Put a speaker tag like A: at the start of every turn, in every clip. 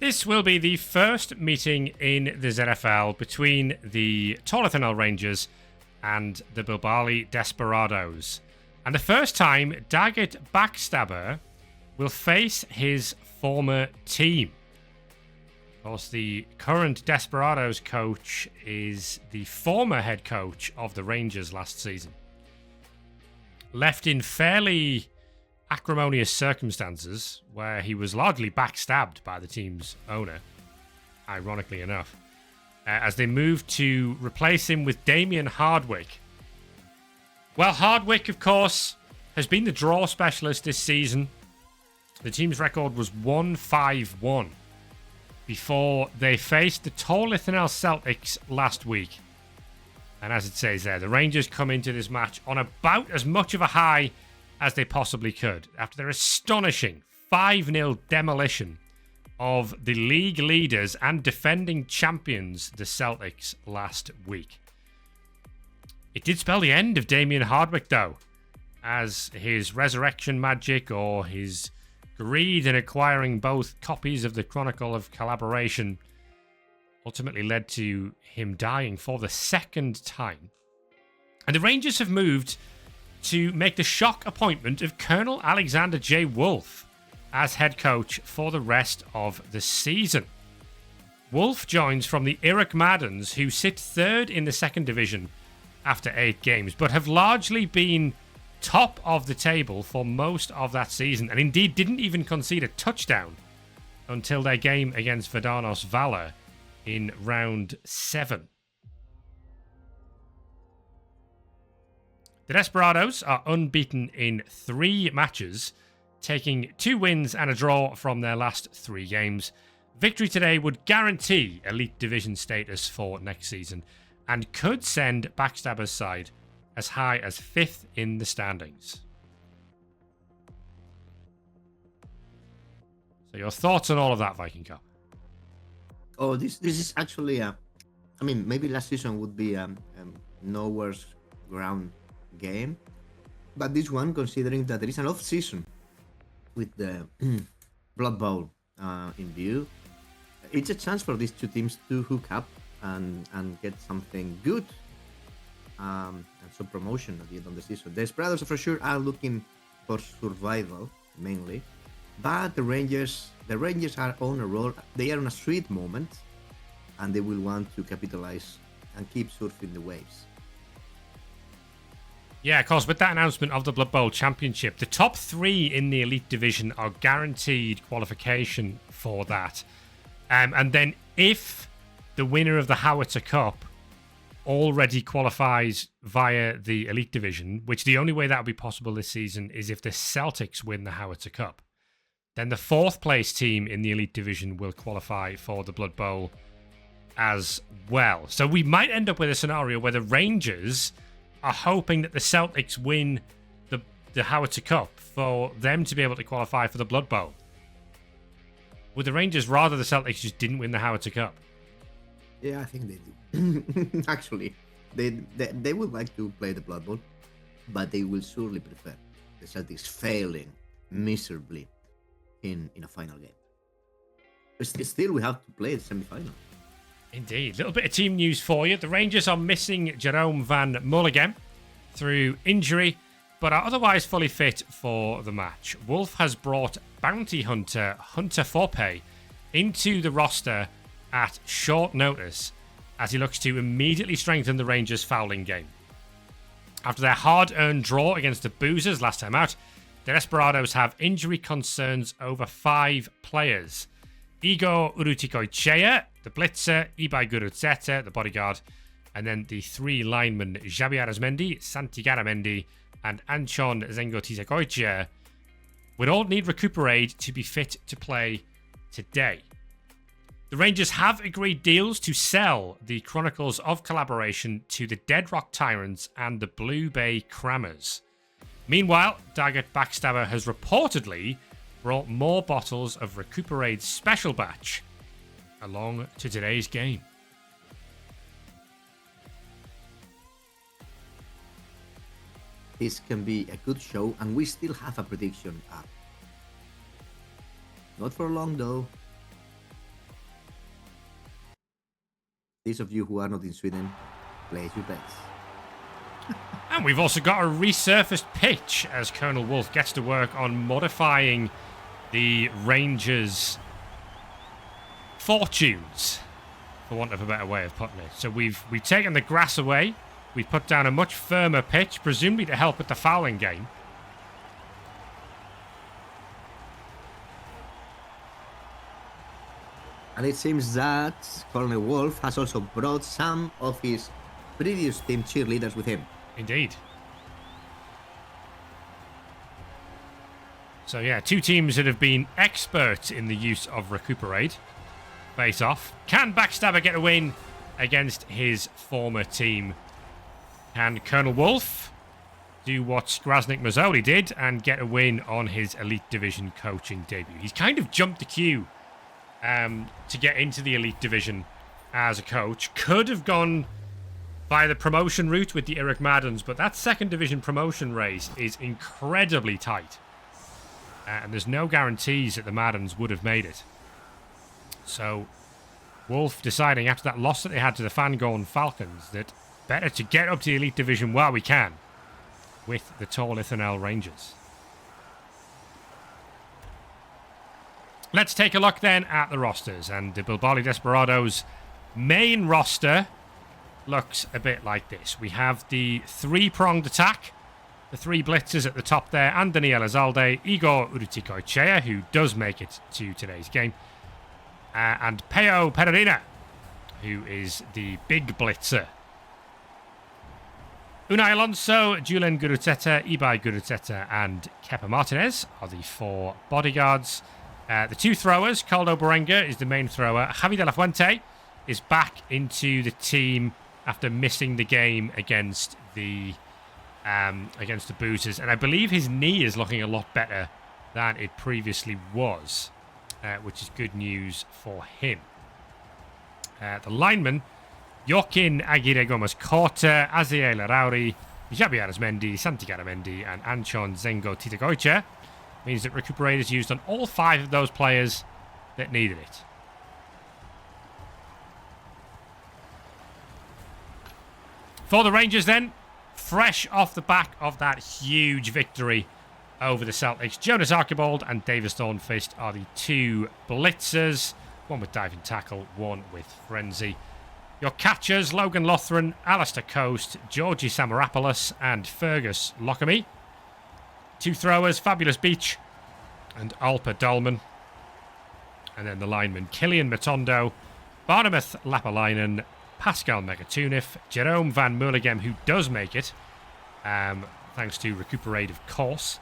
A: This will be the first meeting in the ZFL between the Tor Lithanel Rangers and the Bilbali Desperados. And the first time Daggett Backstabber will face his former team. Of course, the current Desperados coach is the former head coach of the Rangers last season. Left in fairly acrimonious circumstances where he was largely backstabbed by the team's owner, ironically enough, as they moved to replace him with Damien Hardwick. Well, Hardwick, of course, has been the draw specialist this season. The team's record was 1-5-1 before they faced the Tor Lithanel Celtics last week. And as it says there, the Rangers come into this match on about as much of a high as they possibly could after their astonishing 5-0 demolition of the league leaders and defending champions, the Celtics, last week. It did spell the end of Damien Hardwick, though, as his resurrection magic or his greed in acquiring both copies of the Chronicle of Collaboration ultimately led to him dying for the second time. And the Rangers have moved to make the shock appointment of Colonel Alexander J. Wolf as head coach for the rest of the season. Wolf joins from the Iraq Maddens, who sit third in the second division after 8 games, but have largely been top of the table for most of that season, and indeed didn't even concede a touchdown until their game against Verdanos Valor in round 7. The Desperados are unbeaten in 3 matches, taking 2 wins and a draw from their last 3 games. Victory today would guarantee Elite Division status for next season and could send Backstabber's side as high as 5th in the standings. So your thoughts on all of that, Viking Cup?
B: Oh, this is actually maybe last season would be no worse ground game, but this one, considering that there is an off season with the Blood Bowl in view, it's a chance for these two teams to hook up and get something good, and some promotion at the end of the season. The Desperados for sure are looking for survival mainly, but the Rangers are on a roll. They are on a sweet moment, and they will want to capitalize and keep surfing the waves.
A: Yeah, of course, with that announcement of the Blood Bowl Championship, the top 3 in the Elite Division are guaranteed qualification for that. And then if the winner of the Howitzer Cup already qualifies via the Elite Division, which the only way that would be possible this season is if the Celtics win the Howitzer Cup, then the 4th place team in the Elite Division will qualify for the Blood Bowl as well. So we might end up with a scenario where the Rangers are hoping that the Celtics win the Howitzer Cup for them to be able to qualify for the Blood Bowl. Would the Rangers rather the Celtics just didn't win the Howitzer Cup?
B: Yeah, I think they do. Actually, they would like to play the Blood Bowl, but they will surely prefer the Celtics failing miserably in a final game. But still, we have to play the semi-final.
A: Indeed. Little bit of team news for you. The Rangers are missing Jerome Van Mulligan through injury, but are otherwise fully fit for the match. Wolf has brought bounty hunter Hunter Forpay into the roster at short notice as he looks to immediately strengthen the Rangers' fouling game. After their hard-earned draw against the Boozers last time out, the Desperados have injury concerns over 5 players. Igor Urutikoichea, the blitzer, Ibai Gurutzeta, the bodyguard, and then the 3 linemen, Javier Arazmendi, Santi Garamendi, and Anchon Zengotizakoichea, would all need recuperate to be fit to play today. The Rangers have agreed deals to sell the Chronicles of Collaboration to the Dead Rock Tyrants and the Blue Bay Crammers. Meanwhile, Daggett Backstabber has reportedly brought more bottles of Recuperate's special batch along to today's game.
B: This can be a good show, and we still have a prediction up. Not for long though. Those of you who are not in Sweden, place your bets.
A: And we've also got a resurfaced pitch as Colonel Wolf gets to work on modifying the Rangers' fortunes, for want of a better way of putting it. So we've taken the grass away. We've put down a much firmer pitch, presumably to help with the fouling game.
B: And it seems that Colonel Wolf has also brought some of his previous team cheerleaders with him.
A: Indeed. So yeah, two teams that have been experts in the use of Recuperate face off. Can Backstabber get a win against his former team? Can Colonel Wolf do what Skraznik Mazzoli did and get a win on his Elite Division coaching debut? He's kind of jumped the queue to get into the Elite Division as a coach. Could have gone by the promotion route with the Eric Maddens, but that second division promotion race is incredibly tight. And there's no guarantees that the Maddens would have made it. So Wolf deciding after that loss that they had to the Fangorn Falcons that better to get up to the Elite Division while we can with the Tor Lithanel Rangers. Let's take a look then at the rosters. And the Bilbali Desperados main roster looks a bit like this. We have the three-pronged attack. The three blitzers at the top there. And Daniel Azalde, Igor Urutikoichea, who does make it to today's game. And Peo Pereira, who is the big blitzer. Unai Alonso, Julen Guruteta, Ibai Guruteta, and Kepa Martinez are the four bodyguards. The two throwers, Caldo Berenga is the main thrower. Javi de la Fuente is back into the team after missing the game against the Boozers. And I believe his knee is looking a lot better than it previously was, which is good news for him. The linemen, Joaquin Aguirre Gomez Corta, Aziel Arauri, Javier Arizmendi, Santi Garamendi, and Anchon Zengo Titagoicha. Means that Recuperate is used on all five of those players that needed it. For the Rangers then, fresh off the back of that huge victory over the Celtics, Jonas Archibald and Davis Thornfist are the two blitzers. One with diving tackle, one with frenzy. Your catchers, Logan Lothran, Alistair Coast, Georgie Samaropoulos, and Fergus Lockamy. Two throwers, Fabulous Beach and Alpa Dolman. And then the linemen, Killian Matondo, Barnabeth Lapalainen, Pascal Megatunif, Jerome Van Mulligem, who does make it, thanks to Recuperate, of course,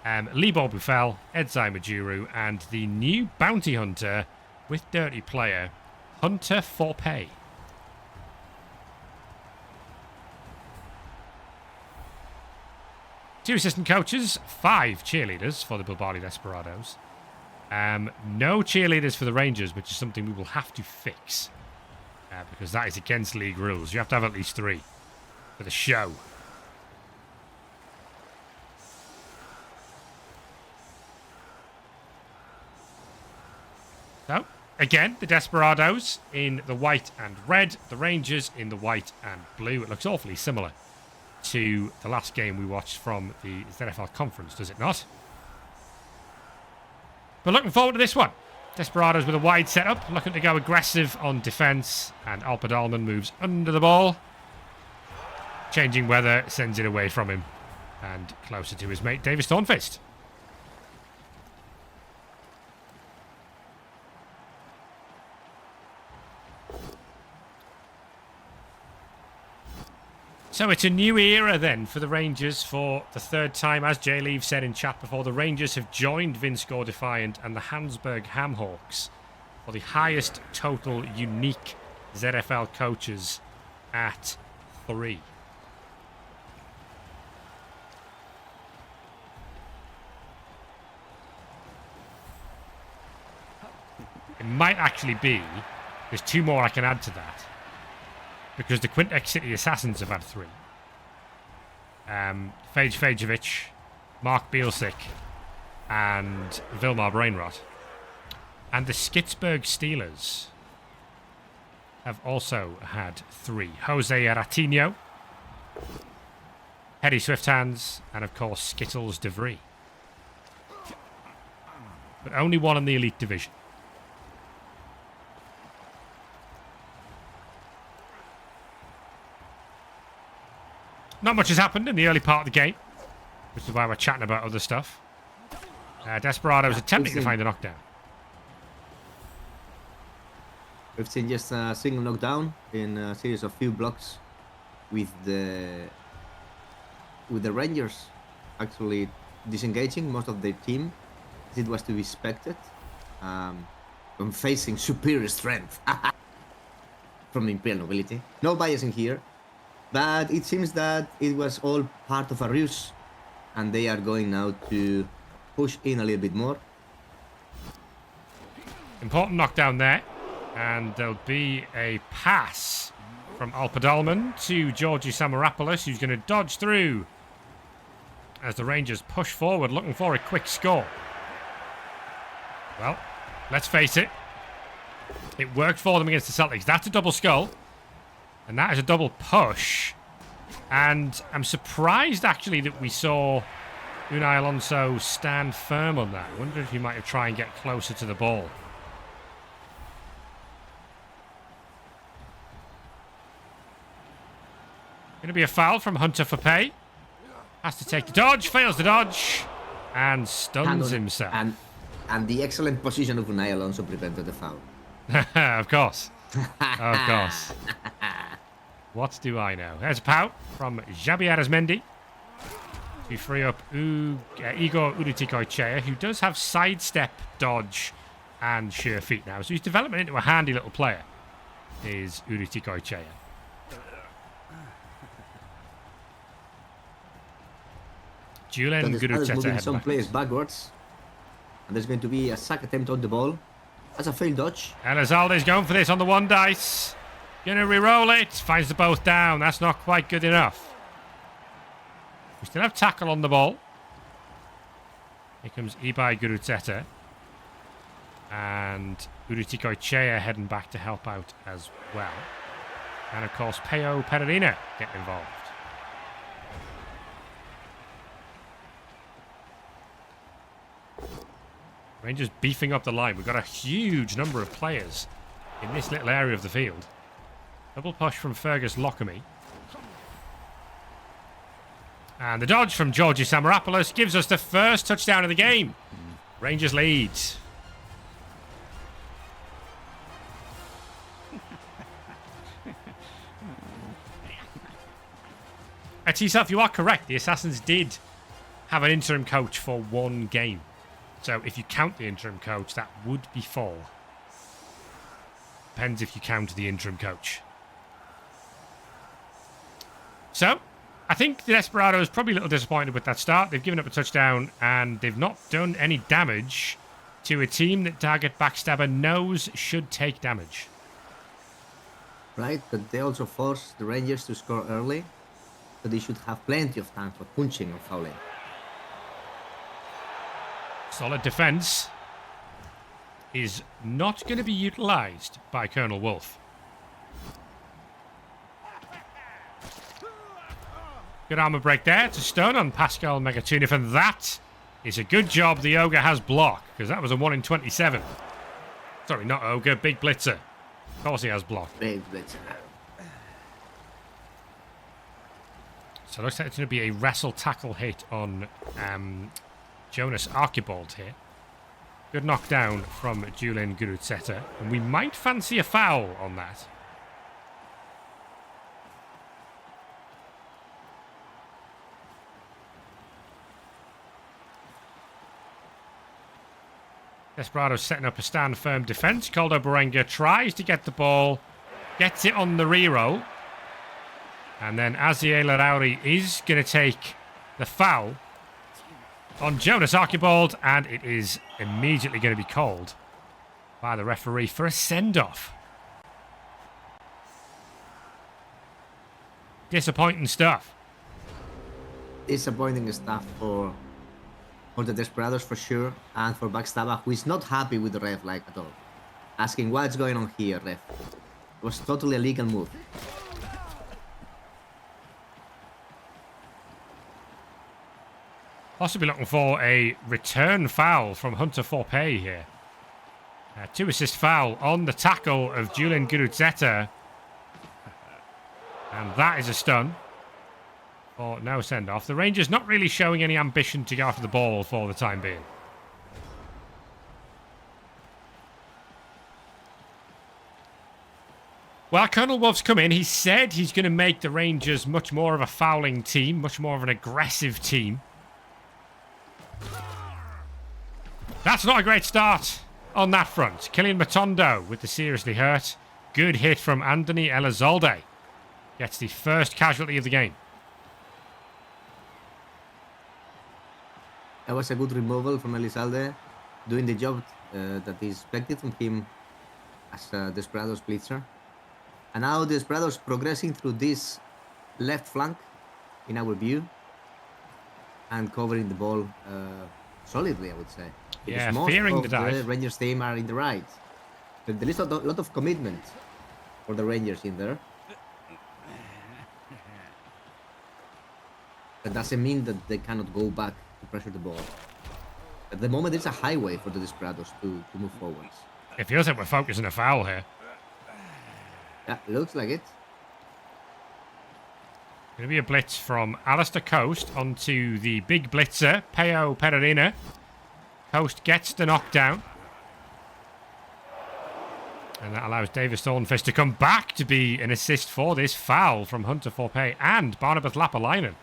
A: Libor Buffel, Edzai Majuru, and the new bounty hunter with Dirty Player, Hunter for Pay. Two assistant coaches, 5 cheerleaders for the Bilbali Desperados. No cheerleaders for the Rangers, which is something we will have to fix. Because that is against league rules. You have to have at least 3 for the show. So, again, the Desperados in the white and red. The Rangers in the white and blue. It looks awfully similar to the last game we watched from the ZFL conference, does it not? But looking forward to this one. Desperados with a wide setup, looking to go aggressive on defence, and Alpa Dahlman moves under the ball. Changing weather sends it away from him and closer to his mate Davis Thornfist. So it's a new era then for the Rangers for the third time. As Jay Leave said in chat before, the Rangers have joined Vinscore Defiant and the Hansburg Hamhawks for the highest total unique ZFL coaches at 3. It might actually be, there's 2 more I can add to that. Because the Quintex City Assassins have had 3. Fage Fajovic, Mark Bielsick, and Vilmar Brainrot. And the Skitsburg Steelers have also had 3. Jose Ratinho, Hedy Swifthands, and of course Skittles de Vries. But only 1 in the elite division. Not much has happened in the early part of the game, which is why we're chatting about other stuff. Desperados attempting to find a knockdown.
B: We've seen just a single knockdown in a series of few blocks with the Rangers actually disengaging most of their team, as it was to be expected, from facing superior strength from the Imperial nobility. No bias in here, but it seems that it was all part of a ruse, and they are going now to push in a little bit more.
A: Important knockdown there, and there'll be a pass from Alpadalman to Georgi Samaropoulos, who's going to dodge through as the Rangers push forward, looking for a quick score. Well, let's face it, it worked for them against the Celtics. That's a double skull, and that is a double push. And I'm surprised, actually, that we saw Unai Alonso stand firm on that. I wonder if he might have tried and get closer to the ball. Going to be a foul from Hunter for pay. Has to take the dodge, fails the dodge, and stuns himself.
B: And the excellent position of Unai Alonso prevented the foul.
A: Of course. Of course. What do I know? There's a pout from Javier Arizmendi to free up Igor Urutikoichea, who does have sidestep, dodge, and sure feet now. So he's developing into a handy little player, is Urutikoichea. Julen Guruteta
B: moving some players backwards. And there's going to be a sack attempt on the ball. That's a failed dodge.
A: Elizalde's going for this on the 1 dice. Gonna re-roll it. Finds the both down. That's not quite good enough. We still have tackle on the ball. Here comes Ibai Guruteta. And Urutikoichea heading back to help out as well. And of course, Peo Pereira getting involved. Rangers beefing up the line. We've got a huge number of players in this little area of the field. Double push from Fergus Lockamy. And the dodge from Georgi Samaropoulos gives us the first touchdown of the game. Rangers lead. T-Self, you are correct. The Assassins did have an interim coach for 1 game. So if you count the interim coach, that would be 4. Depends if you count the interim coach. So, I think the Desperados probably a little disappointed with that start. They've given up a touchdown and they've not done any damage to a team that Target Backstabber knows should take damage.
B: Right, but they also forced the Rangers to score early, so they should have plenty of time for punching or fouling.
A: Solid defense is not going to be utilized by Colonel Wolf. Good armor break there to stun on Pascal Megatunif, and that is a good job the Ogre has block, because that was a 1 in 27. Sorry, not Ogre, Big Blitzer. Of course he has block.
B: Big Blitzer.
A: So it looks like it's going to be a wrestle tackle hit on Jonas Archibald here. Good knockdown from Julian Guruteta, and we might fancy a foul on that. Desperados setting up a stand firm defense. Koldo Berenga tries to get the ball, gets it on the reroll, and then Aziel Arauri is going to take the foul on Jonas Archibald, and it is immediately going to be called by the referee for a send-off. Disappointing stuff.
B: Disappointing stuff for the Desperados for sure, and for Backstabber, who is not happy with the ref like at all. Asking what's going on here, ref. was totally a legal move.
A: Possibly looking for a return foul from Hunter Forpay here. 2-assist foul on the tackle of Julian Gurutzeta. And that is a stun. Or no send-off. The Rangers not really showing any ambition to go after the ball for the time being. Well, Colonel Wolf's come in. He said he's going to make the Rangers much more of a fouling team, much more of an aggressive team. That's not a great start on that front. Killian Matondo with the seriously hurt. Good hit from Anthony Elizalde. Gets the first casualty of the game.
B: That was a good removal from Elizalde, doing the job that is expected from him as a Desperados blitzer. And now Desperados progressing through this left flank, in our view, and covering the ball solidly, I would say.
A: Yeah,
B: because
A: fearing
B: most
A: the dive.
B: The Rangers team are in the right. But there is a lot of commitment for the Rangers in there. That doesn't mean that they cannot go back to pressure the ball. At the moment, it's a highway for the Desperados to move forwards.
A: It feels like we're focusing a foul here.
B: Yeah, looks like it.
A: Going to be a blitz from Alistair Coast onto the big blitzer, Peo Pereira. Coast gets the knockdown. And that allows Davis Thornfist to come back to be an assist for this foul from Hunter Forpay and Barnabas Lapalainen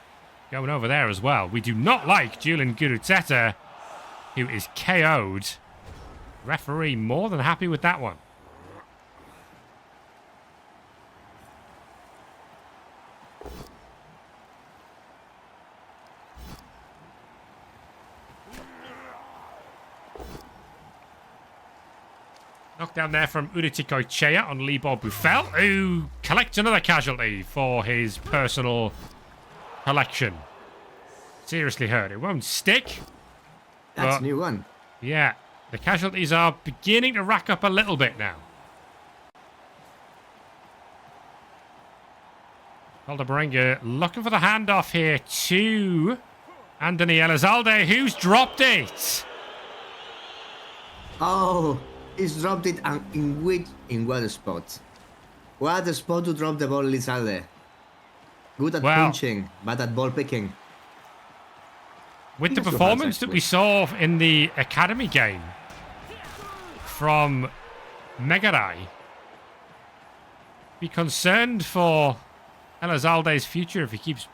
A: going over there as well. We do not like Julian Gurutzeta, who is KO'd. Referee more than happy with that one. Knockdown there from Urutikoichea on Libor Buffel, who collects another casualty for his personal collection. Seriously hurt. It won't stick.
B: That's a new one.
A: Yeah, the casualties are beginning to rack up a little bit now. Aldeberenga looking for the handoff here to Anthony Elizalde, who's dropped it.
B: Oh, he's dropped it, and in what spot? What a spot to drop the ball, Elizalde. Good at pinching, bad at ball picking.
A: With the performance that we saw in the academy game from Megarai, be concerned for Elizalde's future if he keeps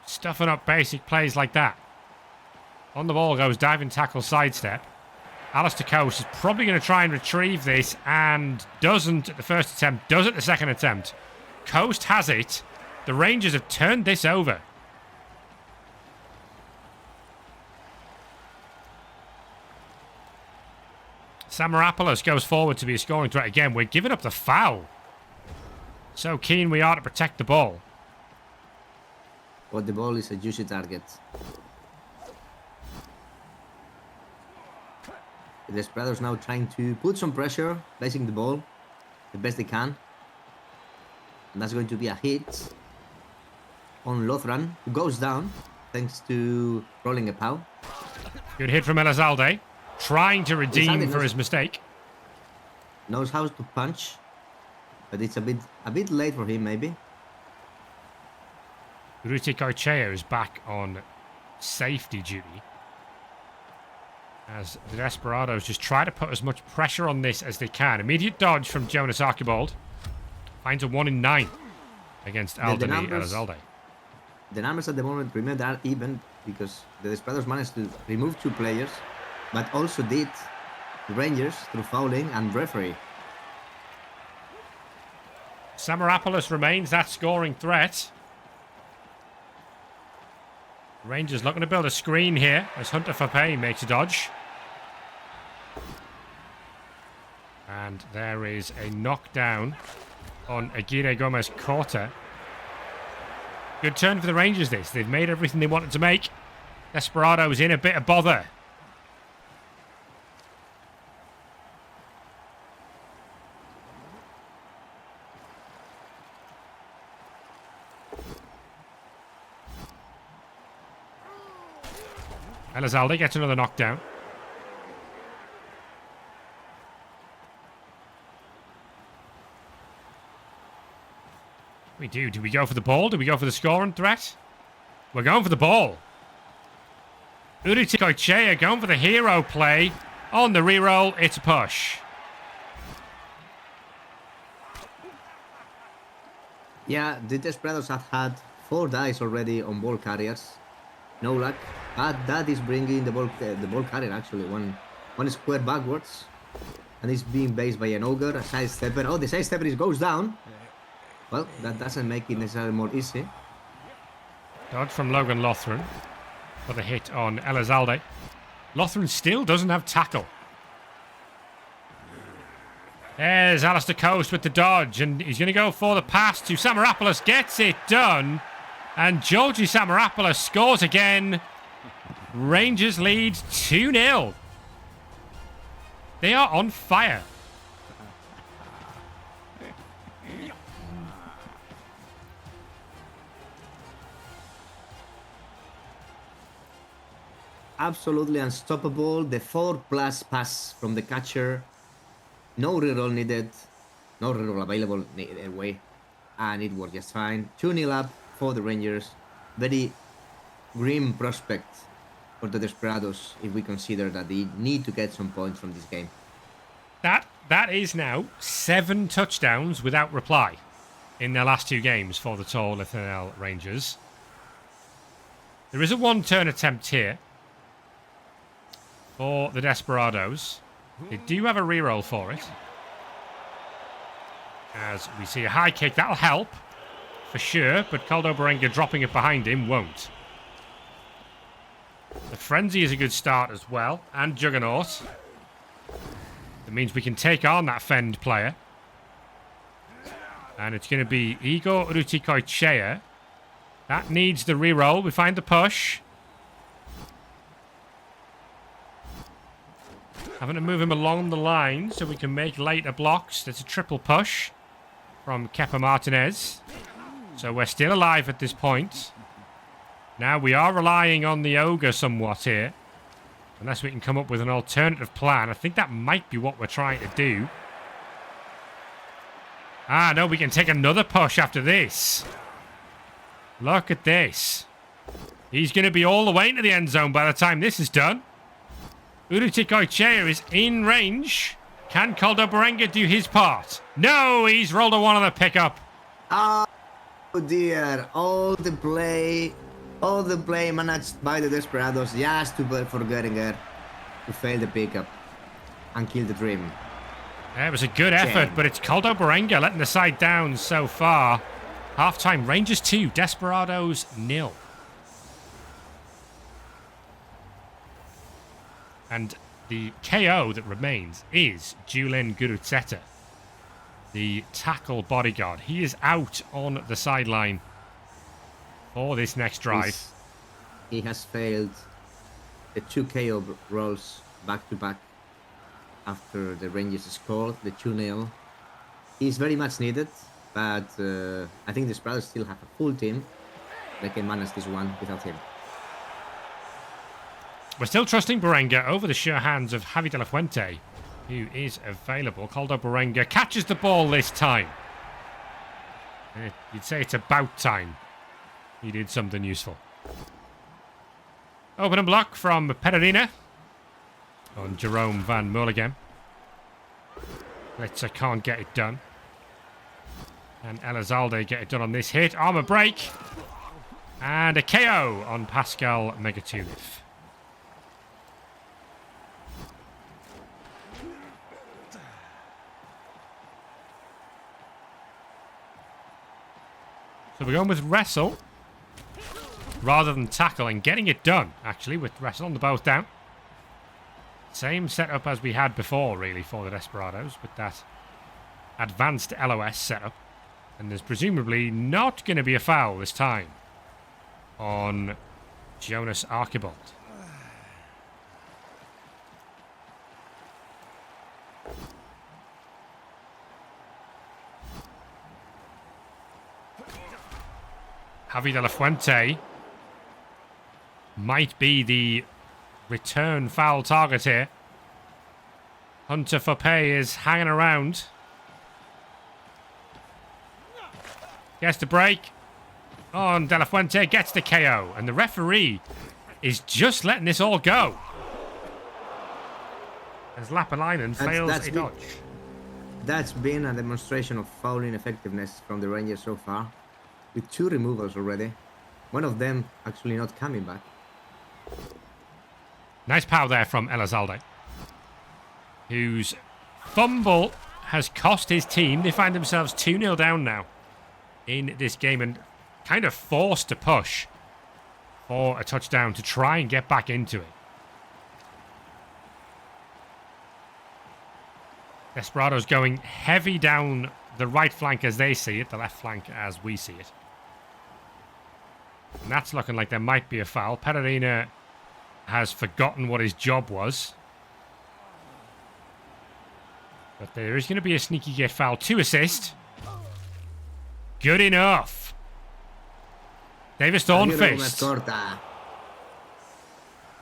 A: stuffing up basic plays like that. On the ball goes diving tackle sidestep. Alistair Coast is probably going to try and retrieve this and doesn't at the first attempt, does at the second attempt. Coast has it. The Rangers have turned this over. Samaropoulos goes forward to be a scoring threat again. We're giving up the foul. So keen we are to protect the ball.
B: But the ball is a juicy target. The Desperados now trying to put some pressure, placing the ball the best they can. And that's going to be a hit on Lothran, who goes down thanks to rolling a pow.
A: Good hit from Elizalde, trying to redeem for his mistake.
B: Knows how to punch, but it's a bit late for him maybe.
A: Urutikoichea is back on safety duty, as the Desperados just try to put as much pressure on this as they can. Immediate dodge from Jonas Archibald. Finds a 1 in 9 against Anthony Elizalde.
B: The numbers at the moment, remember, are even because the Desperados managed to remove 2 players, but also did the Rangers through fouling and referee.
A: Samaropoulos remains that scoring threat. Rangers looking to build a screen here as Hunter Forpay makes a dodge. And there is a knockdown on Aguirre Gomez Corta. Good turn for the Rangers this. They've made everything they wanted to make. Desperados in a bit of bother. Elizalde gets another knockdown. We do. Do we go for the ball? Do we go for the scoring threat? We're going for the ball. Uruticoechea going for the hero play. On the reroll, it's a push.
B: Yeah, the Desperados have had 4 dice already on ball carriers. No luck. But that is bringing the ball carrier actually one square backwards. And it's being based by an ogre, a side stepper. Oh, the side stepper goes down. Well, that doesn't make it necessarily more easy.
A: Dodge from Logan Lothran for the hit on Elizalde. Lothran still doesn't have tackle. There's Alistair Coast with the dodge, and he's going to go for the pass to Samaropoulos. Gets it done, and Georgi Samaropoulos scores again. Rangers lead 2-0. They are on fire.
B: Absolutely unstoppable. The 4+ pass from the catcher. No reroll needed. No reroll available anyway. And it worked just fine. 2-0 up for the Rangers. Very grim prospect for the Desperados if we consider that they need to get some points from this game.
A: That is now 7 touchdowns without reply in their last 2 games for the Tor Lithanel Rangers. There is a 1-turn attempt here for the Desperados. They do have a reroll for it. As we see a high kick, that'll help for sure, but Caldo Berenga dropping it behind him won't. The Frenzy is a good start as well, and Juggernaut. That means we can take on that Fend player. And it's going to be Igor Uruticoechea. That needs the reroll. We find the push. Having to move him along the line so we can make later blocks. That's a triple push from Kepa Martinez. So we're still alive at this point. Now we are relying on the Ogre somewhat here. Unless we can come up with an alternative plan. I think that might be what we're trying to do. Ah, no, we can take another push after this. Look at this. He's going to be all the way into the end zone by the time this is done. Uruticoechea is in range. Can Caldo Berenga do his part? No, he's rolled a 1 on the pickup.
B: Oh dear. All the play managed by the Desperados just for Göringer to fail the pickup and kill the dream.
A: Yeah, it was a good effort, but it's Caldo Berenga letting the side down so far. Half-time, Rangers 2, Desperados 0. And the KO that remains is Julen Gurutzeta, the tackle bodyguard. He is out on the sideline for this next drive.
B: He has failed the 2 KO rolls back-to-back after the Rangers scored the 2-0. He's very much needed, but I think the Desperados still have a full team. They can manage this one without him.
A: We're still trusting Berenga over the sure hands of Javi de la Fuente, who is available. Caldo Berenga catches the ball this time. You'd say it's about time he did something useful. Open and block from Pererina on Jerome Van Mulligan. Blitzer can't get it done. And Elizalde get it done on this hit. Armor break. And a KO on Pascal Megatulif. So we're going with wrestle rather than tackle and getting it done, actually, with wrestle on the both down. Same setup as we had before, really, for the Desperados, with that advanced LOS setup. And there's presumably not going to be a foul this time on Jonas Archibald. Javi de la Fuente might be the return foul target here. Hunter for pay is hanging around. Gets the break. Oh, and De La Fuente gets the KO. And the referee is just letting this all go. As Lapalainen fails a dodge.
B: That's been a demonstration of fouling effectiveness from the Rangers so far. With 2 removals already. One of them actually not coming back.
A: Nice power there from Elizalde, whose fumble has cost his team. They find themselves 2-0 down now in this game and kind of forced to push for a touchdown to try and get back into it. Desperados going heavy down the right flank as they see it, the left flank as we see it. And that's looking like there might be a foul. Pereira has forgotten what his job was. But there is going to be a sneaky get foul. 2 assists. Good enough. Davis Thornfist.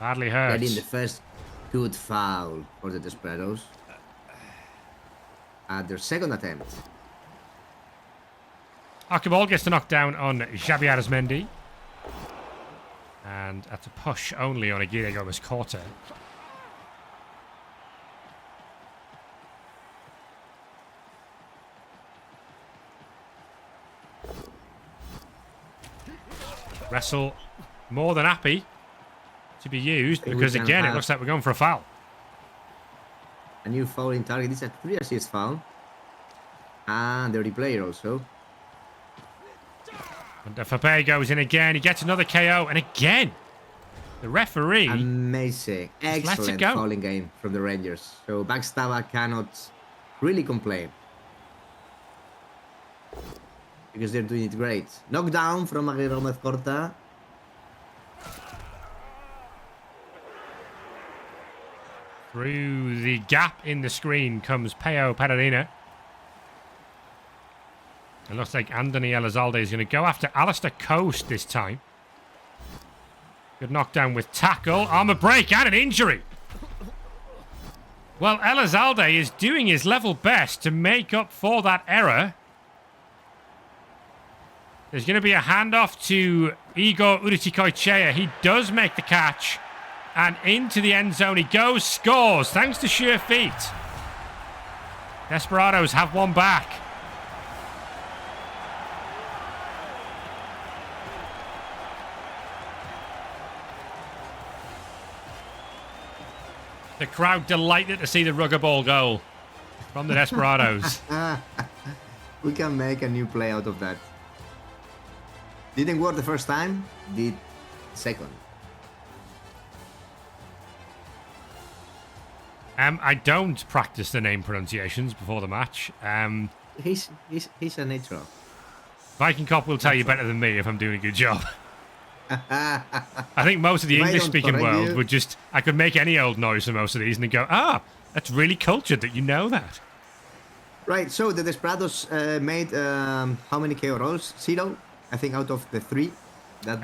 A: Badly hurt.
B: Getting the first good foul for the Desperados. At their second attempt.
A: Archibald gets the knockdown on Javier Arizmendi. And that's a push only on Aguirre Gomez Corta. Wrestle more than happy to be used because again it looks like we're going for a foul.
B: A new fouling target. This is a 3 assist foul. And dirty player also.
A: And Fape goes in again. He gets another KO. And again, the referee.
B: Amazing. Excellent fouling game from the Rangers. So Backstabber cannot really complain. Because they're doing it great. Knockdown from Aguirre Gomez Corta.
A: Through the gap in the screen comes Peo Pereira. It looks like Anthony Elizalde is going to go after Alistair Coast this time. Good knockdown with tackle, armor break, and an injury. Well, Elizalde is doing his level best to make up for that error. There's going to be a handoff to Igor Urutikoichea. He does make the catch. And into the end zone he goes, scores, thanks to sheer feet. Desperados have one back. The crowd delighted to see the rugger ball goal from the Desperados.
B: We can make a new play out of that. Didn't work the first time, did second.
A: I don't practice the name pronunciations before the match.
B: He's a natural.
A: Viking Cop will tell you better than me if I'm doing a good job. I think most of the English-speaking world would just... I could make any old noise for most of these and then go, that's really cultured that you know that.
B: Right, so the Desperados made how many KO rolls? 0, I think, out of the 3. That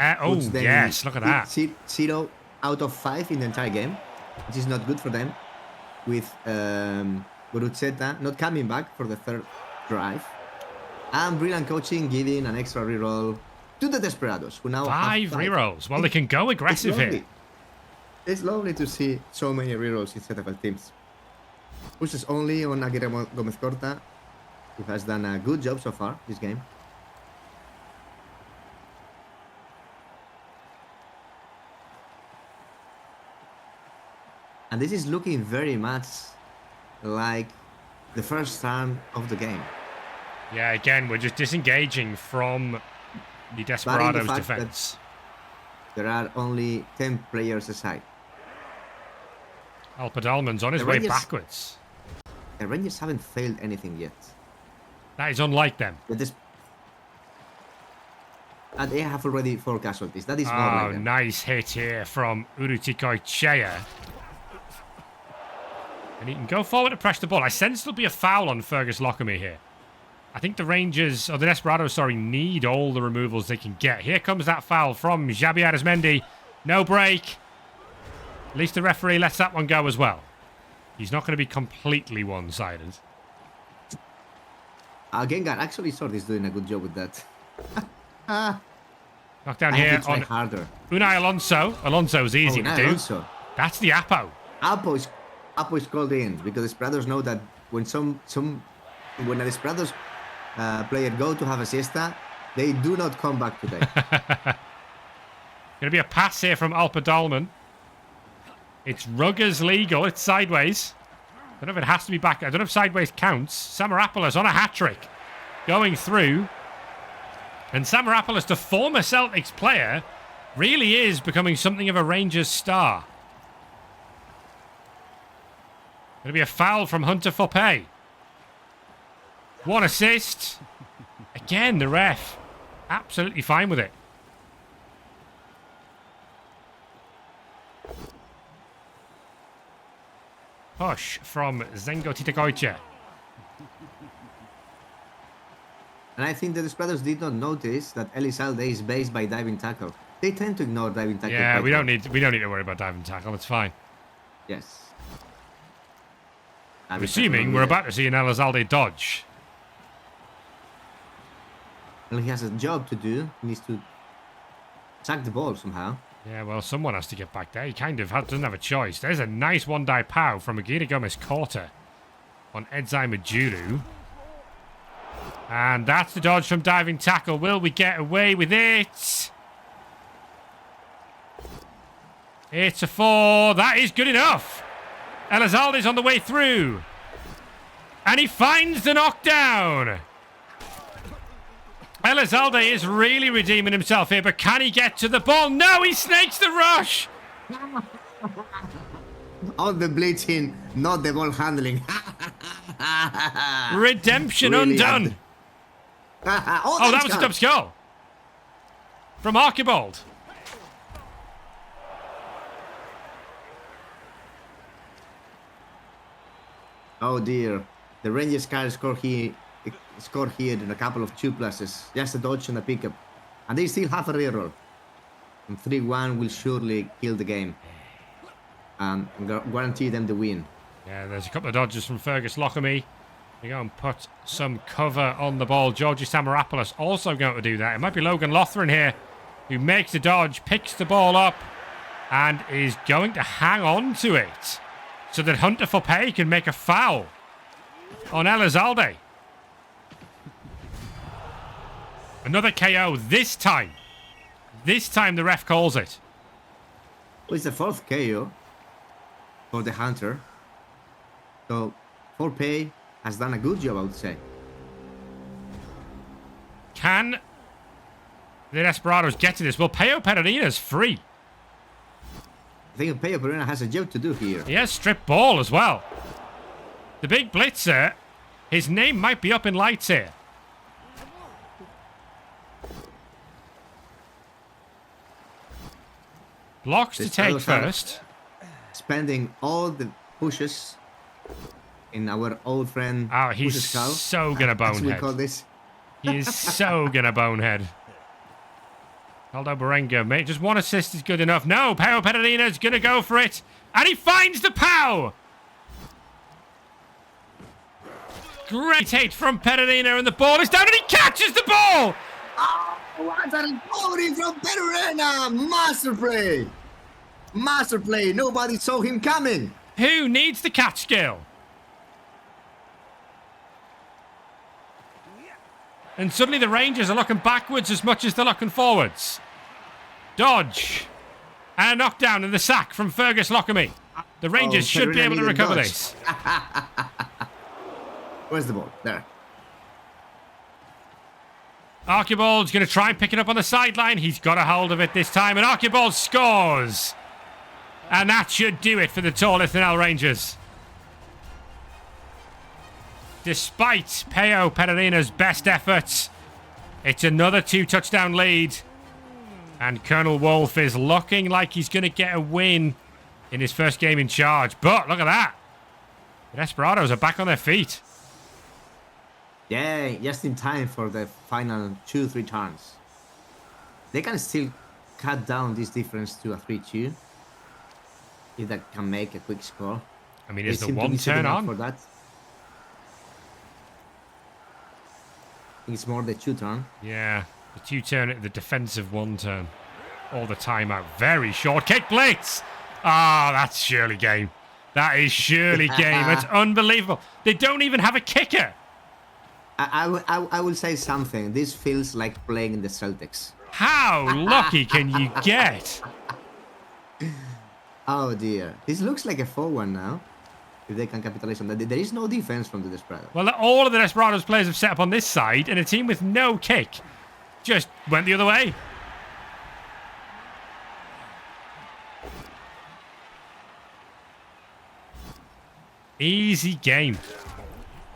A: yes, look at that.
B: 0 out of 5 in the entire game, which is not good for them. With Gurutzeta not coming back for the 3rd drive. And brilliant coaching giving an extra reroll to the Desperados, who now have 5
A: rerolls. Well, they can go aggressive here.
B: It's lovely to see so many rerolls in ZFL teams. Pushes only on Aguirre Gomez Corta, who has done a good job so far this game. And this is looking very much like the first time of the game.
A: Yeah, again, we're just disengaging from the Desperados defense.
B: There are only 10 players aside.
A: Alpadalman's on his way backwards.
B: The Rangers haven't failed anything yet.
A: That is unlike them.
B: And they have already 4 casualties. That is more like them.
A: Nice hit here from Urutikoichea. And he can go forward to press the ball. I sense there'll be a foul on Fergus Lockamy here. I think the Rangers, or the Desperados, need all the removals they can get. Here comes that foul from Javier Arizmendi. No break. At least the referee lets that one go as well. He's not going to be completely one-sided.
B: Gengar, actually, Sword is doing a good job with that.
A: Knockdown here on
B: harder.
A: Unai Alonso. Alonso's easy to do.
B: Alonso.
A: That's the Apo.
B: Apo is called in because the Desperados know that when when a Desperados player go to have a siesta, they do not come back today.
A: Going to be a pass here from Alpa Dolman. It's Ruggers legal. It's sideways. I don't know if it has to be back. I don't know if sideways counts. Samaropoulos on a hat-trick. Going through. And Samaropoulos, the former Celtics player, really is becoming something of a Rangers star. Going to be a foul from Hunter Foppe. One assist. Again, the ref. Absolutely fine with it. Push from Zengo Titagoiche.
B: And I think the Desperados did not notice that Elizalde is based by diving tackle. They tend to ignore diving tackle.
A: Yeah, we don't need to worry about diving tackle. It's fine.
B: Yes.
A: I'm assuming we're about to see an Elizalde dodge.
B: Well, he has a job to do. He needs to sack the ball somehow.
A: Yeah, well, someone has to get back there. He kind of doesn't have a choice. There's a nice one-die pow from Agina Gomez-Corta on Edzai Majulu. And that's the dodge from diving tackle. Will we get away with it? It's a 4. That is good enough. Elizalde's on the way through. And he finds the knockdown. Elizalde is really redeeming himself here, but can he get to the ball? No, he snakes the rush.
B: All the blitzing, not the ball handling.
A: Redemption
B: really
A: undone. Oh, that was a dub skull. From Archibald.
B: Oh dear. The Rangers can score here in a couple of 2+. Just a dodge and a pickup. And they still have a reroll. And 3-1 will surely kill the game. And guarantee them the win.
A: Yeah, there's a couple of dodges from Fergus Lockamy. They go and put some cover on the ball. Georgi Samaropoulos also going to do that. It might be Logan Lothran here who makes the dodge, picks the ball up, and is going to hang on to it so that Hunter Foppe can make a foul on Elizalde. Another KO this time. This time the ref calls it.
B: Well, it's the 4th KO for the Hunter. So, Foppe has done a good job, I would say.
A: Can the Desperados get to this? Well, Peo Pereira's free.
B: I think Peo Pereira has a job to do here.
A: He has strip ball as well. The big blitzer, his name might be up in lights here. Blocks to take first.
B: Spending all the pushes in our old friend.
A: Oh, he's so gonna bonehead.
B: We call this.
A: He is so gonna bonehead. Aldo Berenga, mate. Just one assist is good enough. No, Pao Pereira's gonna go for it. And he finds the pow! Great hit from Pereira, and the ball is down, and he catches the ball!
B: Oh, what a recovery from Pereira! Master play! Master play! Nobody saw him coming!
A: Who needs the catch skill? And suddenly the Rangers are looking backwards as much as they're looking forwards. Dodge. And a knockdown and the sack from Fergus Lockamy. The Rangers should be able to recover this.
B: Where's the ball? There.
A: Archibald's going to try and pick it up on the sideline. He's got a hold of it this time, and Archibald scores. And that should do it for the Tor Lithanel Rangers. Despite Peo Pereira's best efforts, it's another 2-touchdown lead. And Colonel Wolf is looking like he's going to get a win in his first game in charge. But look at that. The Desperados are back on their feet.
B: Yeah, just in time for the final 2-3 turns. They can still cut down this difference to a 3-2. if that can make a quick score.
A: I mean,
B: They
A: is the
B: seem to
A: one
B: be setting
A: turn
B: up
A: on?
B: for that. I think it's more the 2-turn.
A: Yeah, the 2-turn, the defensive 1-turn. All the time out. Very short kick blitz. Ah, that's surely game. That is surely game. It's unbelievable. They don't even have a kicker.
B: I will say something. This feels like playing in the Celtics.
A: How lucky can you get?
B: Oh dear. This looks like a 4-1 now. If they can capitalize on that. There is no defense from the Desperados.
A: Well, all of the Desperados players have set up on this side, and a team with no kick just went the other way. Easy game.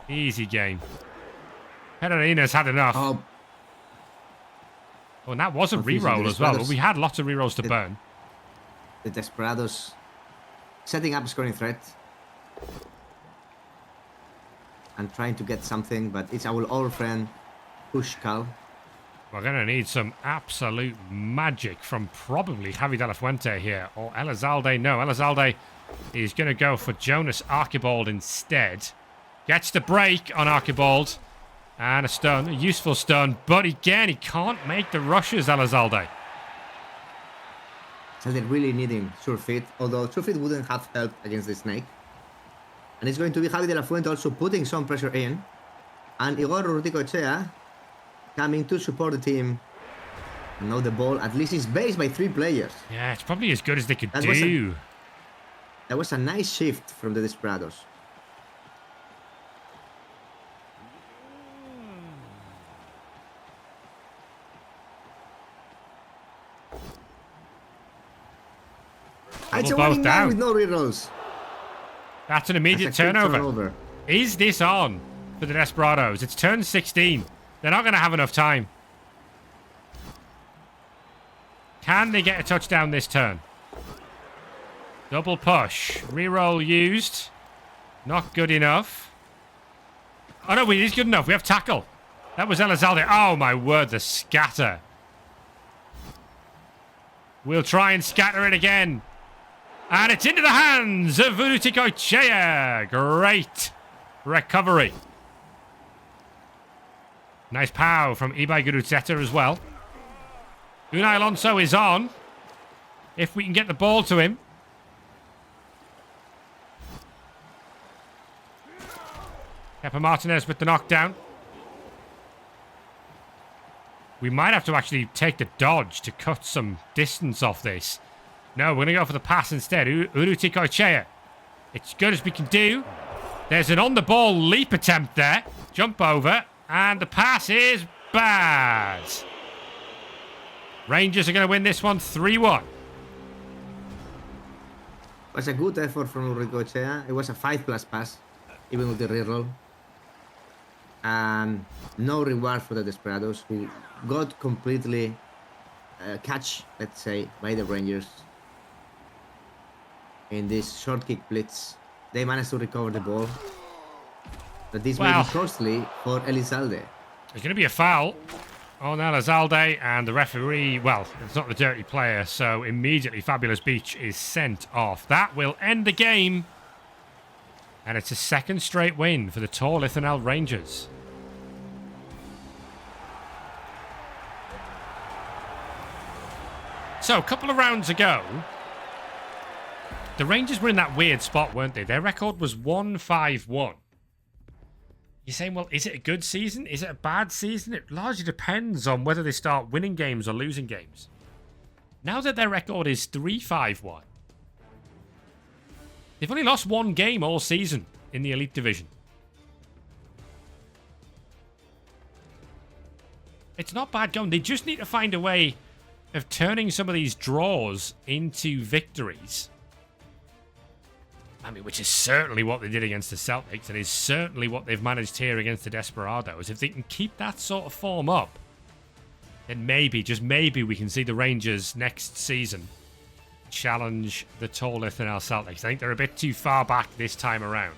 A: Easy game. Pereira's had enough.
B: Oh,
A: and that was a
B: confusing.
A: reroll
B: The
A: as well.
B: Desperados-
A: We had lots of rerolls to burn.
B: the Desperados setting up a scoring threat. And trying to get something, but it's our old friend Pushkal.
A: We're going to need some absolute magic from probably Javi De La Fuente here. Or Elizalde. No, Elizalde is going to go for Jonas Archibald instead. Gets the break on Archibald. And a stun. A useful stun. But again, he can't make the rushes, Elizalde.
B: So they're really needing Surefit. Although Surefit wouldn't have helped against the Snake. And it's going to be Javi De La Fuente also putting some pressure in. And Igor Urruticoechea coming to support the team. And now the ball at least is based by 3 players.
A: Yeah, it's probably as good as they could
B: That
A: do.
B: was a nice shift from the Desperados. It's a
A: both
B: winning
A: down.
B: man with no rerolls.
A: That's an immediate
B: That's a quick
A: turnover. Is this on for the Desperados? It's turn 16. They're not going to have enough time. Can they get a touchdown this turn? Double push. Reroll used. Not good enough. Oh, no, it is good enough. We have tackle. That was Elizalde. Oh, my word, the scatter. We'll try and scatter it again. And it's into the hands of Urruticoechea. Great recovery. Nice pow from Ibai Gurutzeta as well. Unai Alonso is on. If we can get the ball to him. Kepa Martinez with the knockdown. We might have to actually take the dodge to cut some distance off this. No, we're going to go for the pass instead. Urruticoechea. It's good as we can do. There's an on-the-ball leap attempt there. Jump over. And the pass is bad. Rangers are going to win this one 3-1.
B: It was a good effort from Urruticoechea. It was a 5+ pass, even with the reroll. And no reward for the Desperados, who got completely catch, let's say, by the Rangers. In this short kick blitz, they managed to recover the ball. But this may be costly for Elizalde.
A: There's going to be a foul on Elizalde, and the referee, well, it's not the dirty player, so immediately Fabulous Beach is sent off. That will end the game. And it's a second straight win for the Tor Lithanel Rangers. So, a couple of rounds ago, the Rangers were in that weird spot, weren't they? Their record was 1-5-1. You're saying, well, is it a good season? Is it a bad season? It largely depends on whether they start winning games or losing games. Now that their record is 3-5-1, they've only lost 1 game all season in the Elite Division. It's not bad going. They just need to find a way of turning some of these draws into victories. I mean, which is certainly what they did against the Celtics, and is certainly what they've managed here against the Desperados. If they can keep that sort of form up, then maybe, just maybe, we can see the Rangers next season challenge the Tor Lithanel Celtics. I think they're a bit too far back this time around.